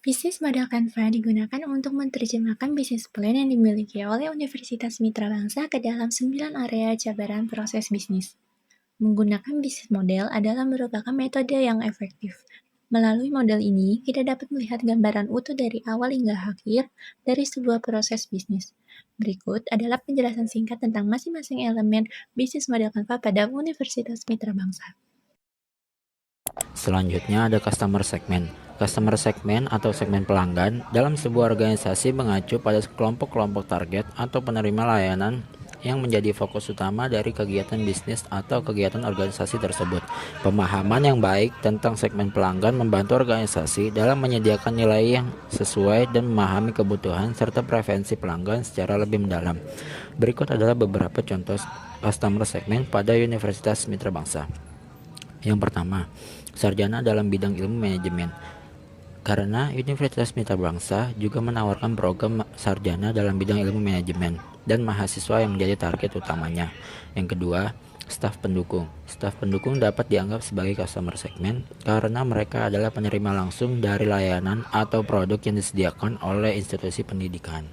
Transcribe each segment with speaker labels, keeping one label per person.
Speaker 1: Bisnis model Canva digunakan untuk menerjemahkan bisnis plan yang dimiliki oleh Universitas Mitra Bangsa ke dalam 9 area jabaran proses bisnis. Menggunakan bisnis model adalah merupakan metode yang efektif. Melalui model ini, kita dapat melihat gambaran utuh dari awal hingga akhir dari sebuah proses bisnis. Berikut adalah penjelasan singkat tentang masing-masing elemen bisnis model Canva pada Universitas Mitra Bangsa.
Speaker 2: Selanjutnya ada customer segment. Customer segment atau segmen pelanggan dalam sebuah organisasi mengacu pada kelompok-kelompok target atau penerima layanan yang menjadi fokus utama dari kegiatan bisnis atau kegiatan organisasi tersebut. Pemahaman yang baik tentang segmen pelanggan membantu organisasi dalam menyediakan nilai yang sesuai dan memahami kebutuhan serta preferensi pelanggan secara lebih mendalam. Berikut adalah beberapa contoh customer segment pada Universitas Mitra Bangsa. Yang pertama, sarjana dalam bidang ilmu manajemen. Karena Universitas Mitra Bangsa juga menawarkan program sarjana dalam bidang ilmu manajemen dan mahasiswa yang menjadi target utamanya. Yang kedua, staf pendukung. Staf pendukung dapat dianggap sebagai customer segment karena mereka adalah penerima langsung dari layanan atau produk yang disediakan oleh institusi pendidikan.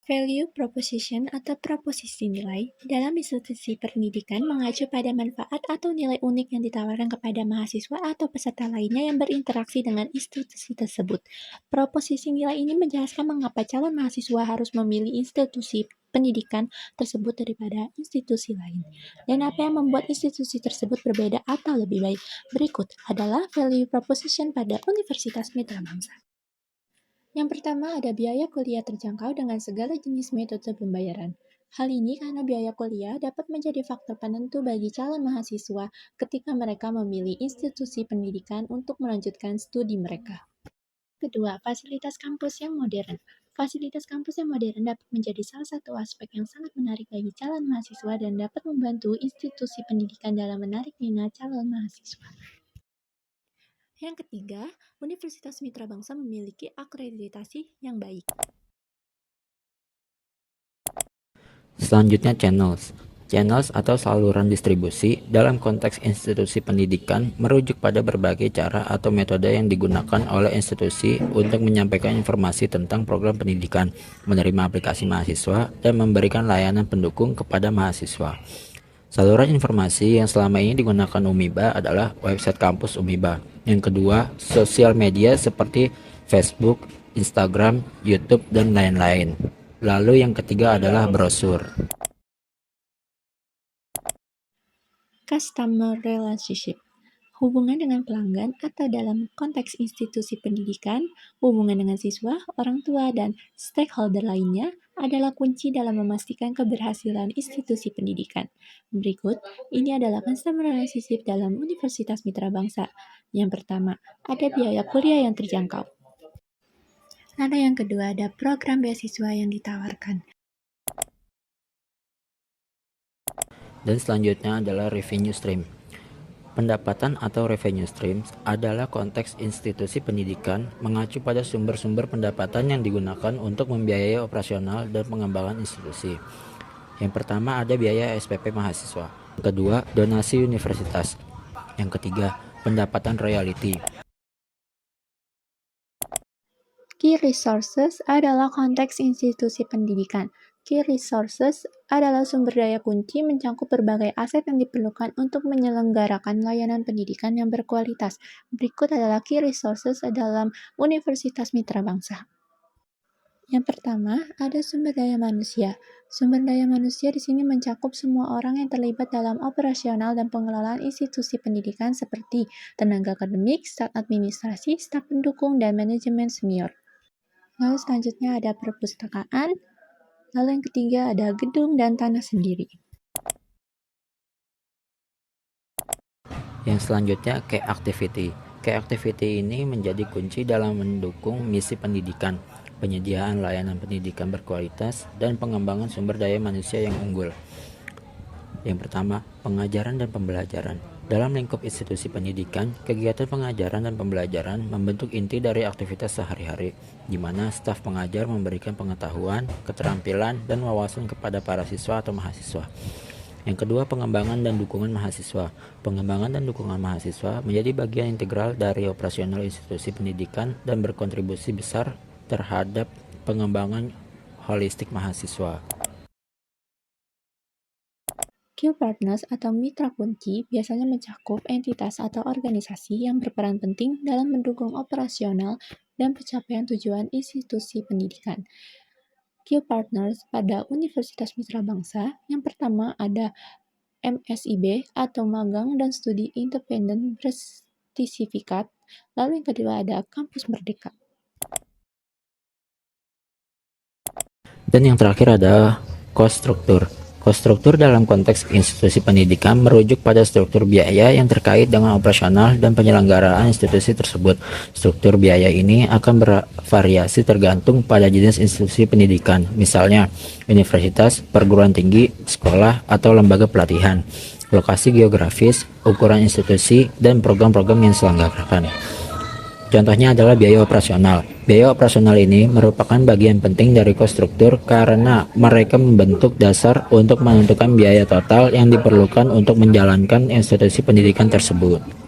Speaker 1: Value proposition atau proposisi nilai dalam institusi pendidikan mengacu pada manfaat atau nilai unik yang ditawarkan kepada mahasiswa atau peserta lainnya yang berinteraksi dengan institusi tersebut. Proposisi nilai ini menjelaskan mengapa calon mahasiswa harus memilih institusi pendidikan tersebut daripada institusi lain, dan apa yang membuat institusi tersebut berbeda atau lebih baik. Berikut adalah value proposition pada Universitas Mitra Bangsa. Yang pertama ada biaya kuliah terjangkau dengan segala jenis metode pembayaran. Hal ini karena biaya kuliah dapat menjadi faktor penentu bagi calon mahasiswa ketika mereka memilih institusi pendidikan untuk melanjutkan studi mereka. Kedua, fasilitas kampus yang modern. Fasilitas kampus yang modern dapat menjadi salah satu aspek yang sangat menarik bagi calon mahasiswa dan dapat membantu institusi pendidikan dalam menarik minat calon mahasiswa. Yang ketiga, Universitas Mitra Bangsa memiliki akreditasi yang baik.
Speaker 2: Selanjutnya channels. Channels atau saluran distribusi dalam konteks institusi pendidikan merujuk pada berbagai cara atau metode yang digunakan oleh institusi untuk menyampaikan informasi tentang program pendidikan, menerima aplikasi mahasiswa, dan memberikan layanan pendukung kepada mahasiswa. Saluran informasi yang selama ini digunakan UMIBA adalah website kampus UMIBA. Yang kedua, sosial media seperti Facebook, Instagram, YouTube, dan lain-lain. Lalu yang ketiga adalah brosur.
Speaker 1: Customer relationship. Hubungan dengan pelanggan atau dalam konteks institusi pendidikan, hubungan dengan siswa, orang tua, dan stakeholder lainnya adalah kunci dalam memastikan keberhasilan institusi pendidikan. Berikut, ini adalah customer relationship dalam Universitas Mitra Bangsa. Yang pertama, ada biaya kuliah yang terjangkau. Lalu yang kedua, ada program beasiswa yang ditawarkan.
Speaker 2: Dan selanjutnya adalah revenue stream. Pendapatan atau revenue streams adalah konteks institusi pendidikan mengacu pada sumber-sumber pendapatan yang digunakan untuk membiayai operasional dan pengembangan institusi. Yang pertama ada biaya SPP mahasiswa. Yang kedua, donasi universitas. Yang ketiga, pendapatan royalti.
Speaker 1: Key resources adalah konteks institusi pendidikan. Key resources adalah sumber daya kunci mencakup berbagai aset yang diperlukan untuk menyelenggarakan layanan pendidikan yang berkualitas. Berikut adalah key resources dalam Universitas Mitra Bangsa. Yang pertama, ada sumber daya manusia. Sumber daya manusia di sini mencakup semua orang yang terlibat dalam operasional dan pengelolaan institusi pendidikan seperti tenaga akademik, staf administrasi, staf pendukung, dan manajemen senior. Lalu selanjutnya ada perpustakaan. Lalu yang ketiga ada gedung dan tanah sendiri.
Speaker 2: Yang selanjutnya key activity. Key activity ini menjadi kunci dalam mendukung misi pendidikan, penyediaan layanan pendidikan berkualitas, dan pengembangan sumber daya manusia yang unggul. Yang pertama, pengajaran dan pembelajaran. Dalam lingkup institusi pendidikan, kegiatan pengajaran dan pembelajaran membentuk inti dari aktivitas sehari-hari, di mana staf pengajar memberikan pengetahuan, keterampilan, dan wawasan kepada para siswa atau mahasiswa. Yang kedua, pengembangan dan dukungan mahasiswa. Pengembangan dan dukungan mahasiswa menjadi bagian integral dari operasional institusi pendidikan dan berkontribusi besar terhadap pengembangan holistik mahasiswa.
Speaker 1: Q-Partners atau mitra kunci biasanya mencakup entitas atau organisasi yang berperan penting dalam mendukung operasional dan pencapaian tujuan institusi pendidikan. Q-Partners pada Universitas Mitra Bangsa, yang pertama ada MSIB atau Magang dan Studi Independen Bersertifikat, lalu yang kedua ada Kampus Merdeka.
Speaker 2: Dan yang terakhir ada cost struktur. Cost struktur dalam konteks institusi pendidikan merujuk pada struktur biaya yang terkait dengan operasional dan penyelenggaraan institusi tersebut. Struktur biaya ini akan bervariasi tergantung pada jenis institusi pendidikan, misalnya universitas, perguruan tinggi, sekolah, atau lembaga pelatihan, lokasi geografis, ukuran institusi, dan program-program yang diselenggarakan. Contohnya adalah biaya operasional. Biaya operasional ini merupakan bagian penting dari cost struktur karena mereka membentuk dasar untuk menentukan biaya total yang diperlukan untuk menjalankan institusi pendidikan tersebut.